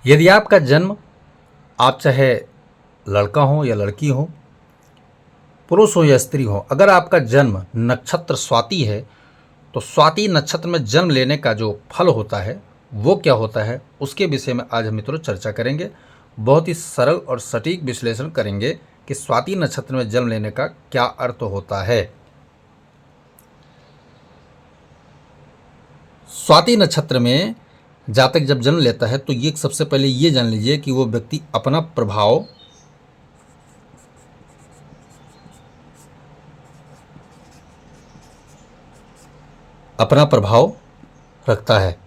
यदि आपका जन्म, आप चाहे लड़का हो या लड़की हो, पुरुष हो या स्त्री हो, अगर आपका जन्म नक्षत्र स्वाति है तो स्वाति नक्षत्र में जन्म लेने का जो फल होता है वो क्या होता है, उसके विषय में आज हम मित्रों चर्चा करेंगे। बहुत ही सरल और सटीक विश्लेषण करेंगे कि स्वाति नक्षत्र में जन्म लेने का क्या अर्थ होता है। स्वाति नक्षत्र में जातक जब जन्म लेता है तो ये सबसे पहले ये जान लीजिए कि वो व्यक्ति अपना प्रभाव रखता है।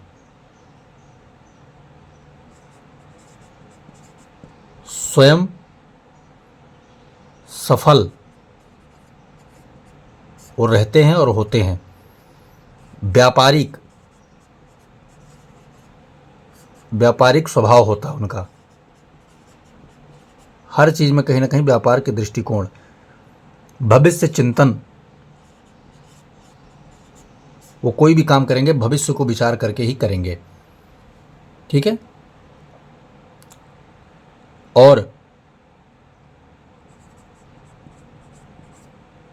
स्वयं सफल वो रहते हैं और होते हैं। व्यापारिक स्वभाव होता है उनका। हर चीज में कहीं ना कहीं व्यापार के दृष्टिकोण, भविष्य चिंतन, वो कोई भी काम करेंगे भविष्य को विचार करके ही करेंगे। ठीक है। और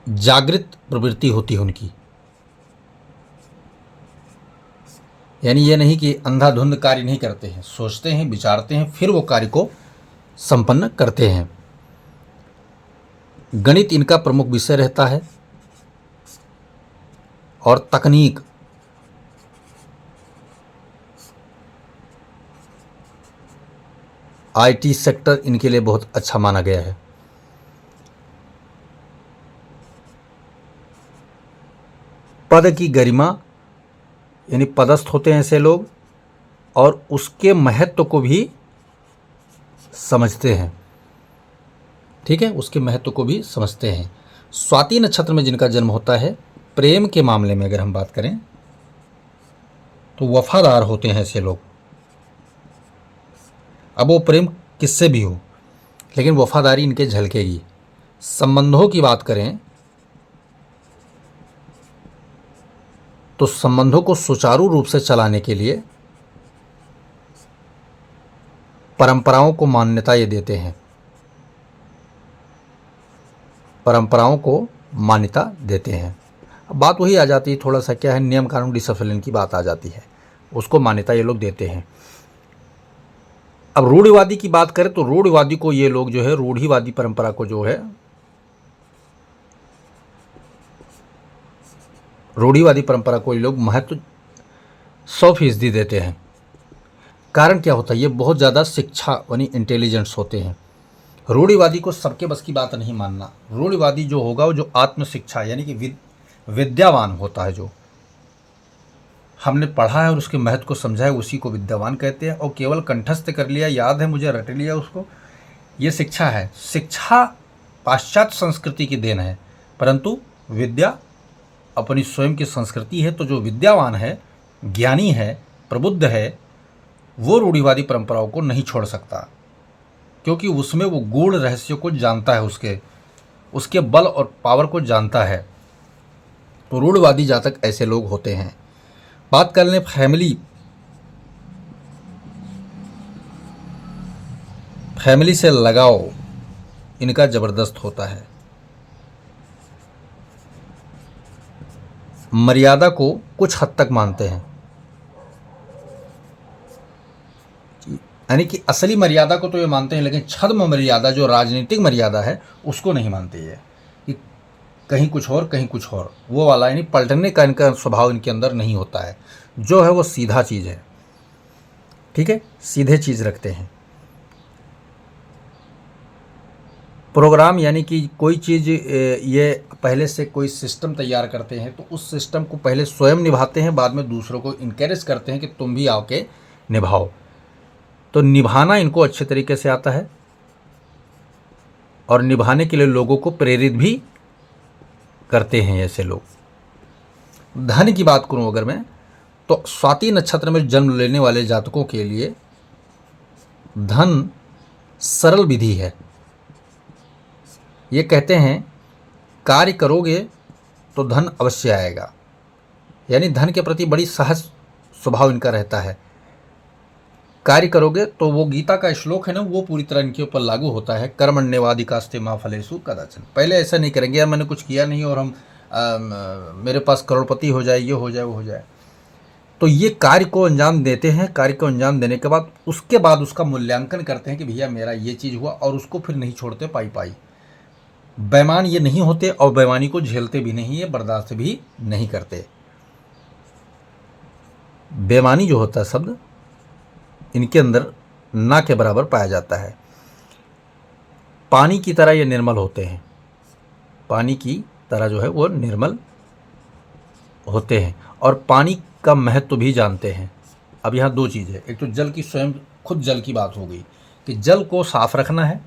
जागृत प्रवृत्ति होती है उनकी, यानी ये नहीं कि अंधाधुंध कार्य नहीं करते हैं, सोचते हैं, विचारते हैं, फिर वो कार्य को संपन्न करते हैं। गणित इनका प्रमुख विषय रहता है और तकनीक, आईटी सेक्टर इनके लिए बहुत अच्छा माना गया है। पद की गरिमा, यानी पदस्थ होते हैं ऐसे लोग और उसके महत्व को भी समझते हैं। ठीक है, उसके महत्व को भी समझते हैं। स्वाति नक्षत्र में जिनका जन्म होता है, प्रेम के मामले में अगर हम बात करें तो वफादार होते हैं ऐसे लोग। अब वो प्रेम किससे भी हो, लेकिन वफादारी इनके झलकेगी। संबंधों की बात करें तो संबंधों को सुचारू रूप से चलाने के लिए परंपराओं को मान्यता ये देते हैं। परंपराओं को मान्यता देते हैं। अब बात वही आ जाती है, थोड़ा सा क्या है, नियम कानून डिसिप्लिन की बात आ जाती है, उसको मान्यता ये लोग देते हैं। अब रूढ़िवादी की बात करें तो रूढ़िवादी को ये लोग जो है, रूढ़िवादी परंपरा को जो है, रूढ़िवादी परंपरा को ये लोग महत्व 100% देते हैं। कारण क्या होता है, ये बहुत ज़्यादा शिक्षा यानी इंटेलिजेंट्स होते हैं। रूढ़िवादी को सबके बस की बात नहीं मानना। रूढ़िवादी जो होगा वो जो आत्मशिक्षा यानी कि विद्यावान होता है, जो हमने पढ़ा है और उसके महत्व को समझा है, उसी को विद्यावान कहते हैं। और केवल कंठस्थ कर लिया, याद है मुझे, रट लिया उसको, ये शिक्षा है। शिक्षा पाश्चात्य संस्कृति की देन है, परंतु विद्या अपनी स्वयं की संस्कृति है। तो जो विद्यावान है, ज्ञानी है, प्रबुद्ध है, वो रूढ़िवादी परंपराओं को नहीं छोड़ सकता, क्योंकि उसमें वो गूढ़ रहस्य को जानता है, उसके बल और पावर को जानता है। तो रूढ़िवादी जातक ऐसे लोग होते हैं। बात कर लें फैमिली से लगाव इनका ज़बरदस्त होता है। मर्यादा को कुछ हद तक मानते हैं, यानी कि असली मर्यादा को तो ये मानते हैं, लेकिन छद्म मर्यादा जो राजनीतिक मर्यादा है उसको नहीं मानते ये, कि कहीं कुछ और कहीं कुछ और, वो वाला यानी पलटने का इनका स्वभाव इनके अंदर नहीं होता है। जो है वो सीधा चीज़ है। ठीक है, सीधे चीज़ रखते हैं। प्रोग्राम यानी कि कोई चीज़ ये पहले से कोई सिस्टम तैयार करते हैं तो उस सिस्टम को पहले स्वयं निभाते हैं, बाद में दूसरों को इनकरेज करते हैं कि तुम भी आके निभाओ। तो निभाना इनको अच्छे तरीके से आता है और निभाने के लिए लोगों को प्रेरित भी करते हैं ऐसे लोग। धन की बात करूं अगर मैं, तो स्वाति नक्षत्र में जन्म लेने वाले जातकों के लिए धन सरल विधि है। ये कहते हैं कार्य करोगे तो धन अवश्य आएगा, यानी धन के प्रति बड़ी सहज स्वभाव इनका रहता है। कार्य करोगे तो वो गीता का श्लोक है ना, वो पूरी तरह इनके ऊपर लागू होता है। कर्मण्येवाधिकारस्ते मा फलेषु कदाचन। पहले ऐसा नहीं करेंगे, यार मैंने कुछ किया नहीं और मेरे पास करोड़पति हो जाए, ये हो जाए, वो हो जाए। तो ये कार्य को अंजाम देते हैं। कार्य को अंजाम देने के बाद उसके बाद उसका मूल्यांकन करते हैं कि भैया मेरा ये चीज़ हुआ, और उसको फिर नहीं छोड़ते पाई पाई। बेईमान ये नहीं होते और बेईमानी को झेलते भी नहीं, ये बर्दाश्त भी नहीं करते। बेईमानी जो होता है शब्द इनके अंदर ना के बराबर पाया जाता है। पानी की तरह ये निर्मल होते हैं, पानी की तरह जो है वो निर्मल होते हैं और पानी का महत्व भी जानते हैं। अब यहाँ दो चीज़ है, एक तो जल की स्वयं खुद जल की बात हो गई कि जल को साफ रखना है,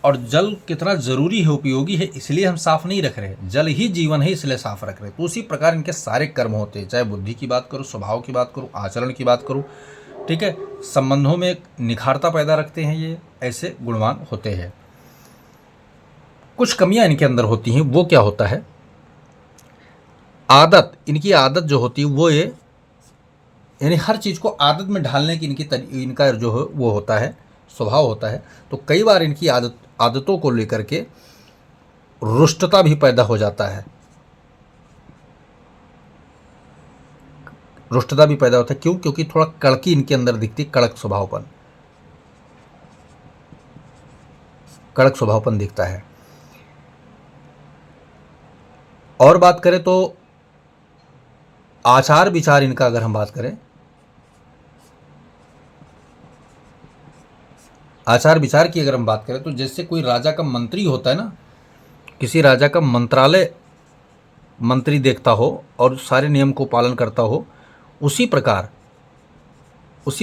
और जल कितना ज़रूरी है, उपयोगी है, इसलिए हम साफ नहीं रख रहे। जल ही जीवन है, इसलिए साफ रख रहे। तो उसी प्रकार इनके सारे कर्म होते हैं, चाहे बुद्धि की बात करूँ, स्वभाव की बात करूँ, आचरण की बात करूँ, ठीक है, संबंधों में निखारता पैदा रखते हैं, ये ऐसे गुणवान होते हैं। कुछ कमियां इनके अंदर होती हैं, वो क्या होता है, आदत। इनकी आदत जो होती है वो ये, यानी हर चीज़ को आदत में ढालने की इनका जो है वो होता है, स्वभाव होता है। तो कई बार इनकी आदतों को लेकर के रुष्टता भी पैदा हो जाता है, रुष्टता भी पैदा होता है। क्यों? क्योंकि थोड़ा कड़की इनके अंदर दिखती, कड़क स्वभावपन दिखता है। और बात करें तो आचार विचार इनका अगर हम बात करें, आचार विचार की अगर हम बात करें तो जैसे कोई राजा का मंत्री होता है ना, किसी राजा का मंत्रालय मंत्री देखता हो और सारे नियम को पालन करता हो, उसी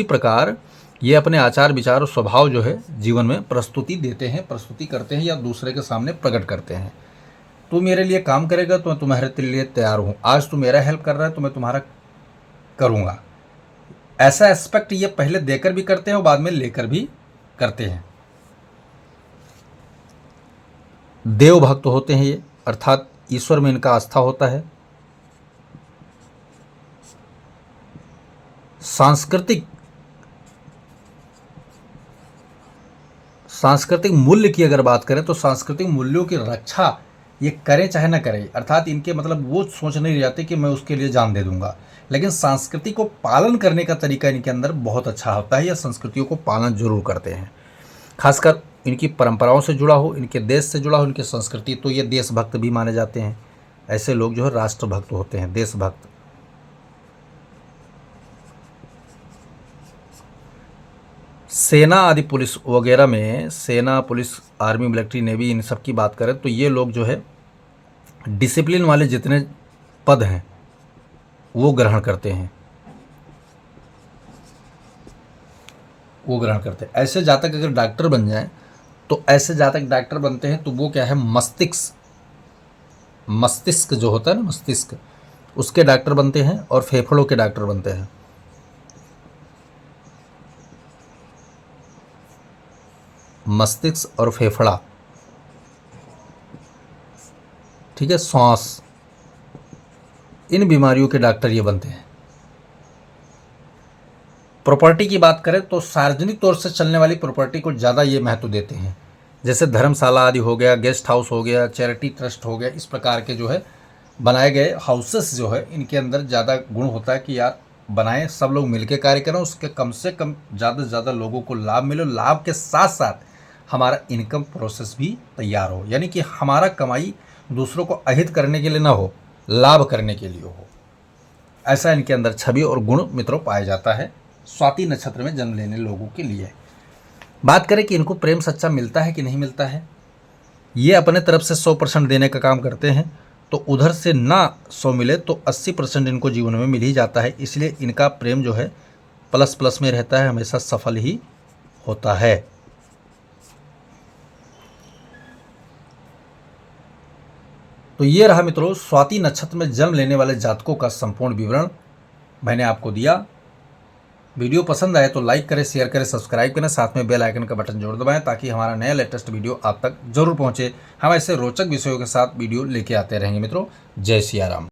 प्रकार ये अपने आचार विचार और स्वभाव जो है जीवन में प्रस्तुति करते हैं या दूसरे के सामने प्रकट करते हैं। तू मेरे लिए काम करेगा तो मैं तुम्हारे लिए तैयार हूँ, आज तू मेरा हेल्प कर रहा है तो मैं तुम्हारा करूँगा। ऐसा एस्पेक्ट ये पहले देकर भी करते हैं और बाद में लेकर भी करते हैं। देव भक्त होते हैं ये, अर्थात ईश्वर में इनका आस्था होता है। सांस्कृतिक मूल्य की अगर बात करें तो सांस्कृतिक मूल्यों की रक्षा ये करें चाहे ना करें, अर्थात इनके मतलब वो सोच नहीं जाते कि मैं उसके लिए जान दे दूंगा, लेकिन संस्कृति को पालन करने का तरीका इनके अंदर बहुत अच्छा होता है, या संस्कृतियों को पालन जरूर करते हैं। खासकर इनकी परंपराओं से जुड़ा हो, इनके देश से जुड़ा हो, इनकी संस्कृति, तो ये देशभक्त भी माने जाते हैं। ऐसे लोग जो है राष्ट्रभक्त होते हैं, देशभक्त। सेना आदि पुलिस वगैरह में, सेना, पुलिस, आर्मी, मिलिट्री, नेवी, इन सब की बात करें तो ये लोग जो है डिसिप्लिन वाले जितने पद हैं वो ग्रहण करते हैं, वो ग्रहण करते हैं। ऐसे जातक अगर डॉक्टर बन जाएं तो ऐसे जातक डॉक्टर बनते हैं तो वो क्या है, मस्तिष्क जो होता है ना, मस्तिष्क, उसके डॉक्टर बनते हैं और फेफड़ों के डॉक्टर बनते हैं। मस्तिष्क और फेफड़ा, ठीक है, श्वास, इन बीमारियों के डॉक्टर ये बनते हैं। प्रॉपर्टी की बात करें तो सार्वजनिक तौर से चलने वाली प्रॉपर्टी को ज़्यादा ये महत्व देते हैं, जैसे धर्मशाला आदि हो गया, गेस्ट हाउस हो गया, चैरिटी ट्रस्ट हो गया, इस प्रकार के जो है बनाए गए हाउसेस जो है इनके अंदर ज़्यादा गुण होता है कि यार बनाएं, सब लोग मिलकर कार्य करें, उसके कम से कम ज़्यादा से ज़्यादा लोगों को लाभ मिले, लाभ के साथ साथ हमारा इनकम प्रोसेस भी तैयार हो, यानी कि हमारा कमाई दूसरों को अहित करने के लिए ना हो, लाभ करने के लिए हो। ऐसा इनके अंदर छवि और गुण मित्रों पाया जाता है स्वाति नक्षत्र में जन्म लेने लोगों के लिए। बात करें कि इनको प्रेम सच्चा मिलता है कि नहीं मिलता है, ये अपने तरफ से 100% देने का काम करते हैं, तो उधर से ना 100 मिले तो 80% इनको जीवन में मिल ही जाता है, इसलिए इनका प्रेम जो है प्लस प्लस में रहता है, हमेशा सफल ही होता है। तो ये रहा मित्रों स्वाति नक्षत्र में जन्म लेने वाले जातकों का संपूर्ण विवरण मैंने आपको दिया। वीडियो पसंद आए तो लाइक करें, शेयर करें, सब्सक्राइब करें, साथ में बेल आइकन का बटन जरूर दबाएं ताकि हमारा नया लेटेस्ट वीडियो आप तक जरूर पहुंचे। हम ऐसे रोचक विषयों के साथ वीडियो लेके आते रहेंगे मित्रों। जय सिया राम।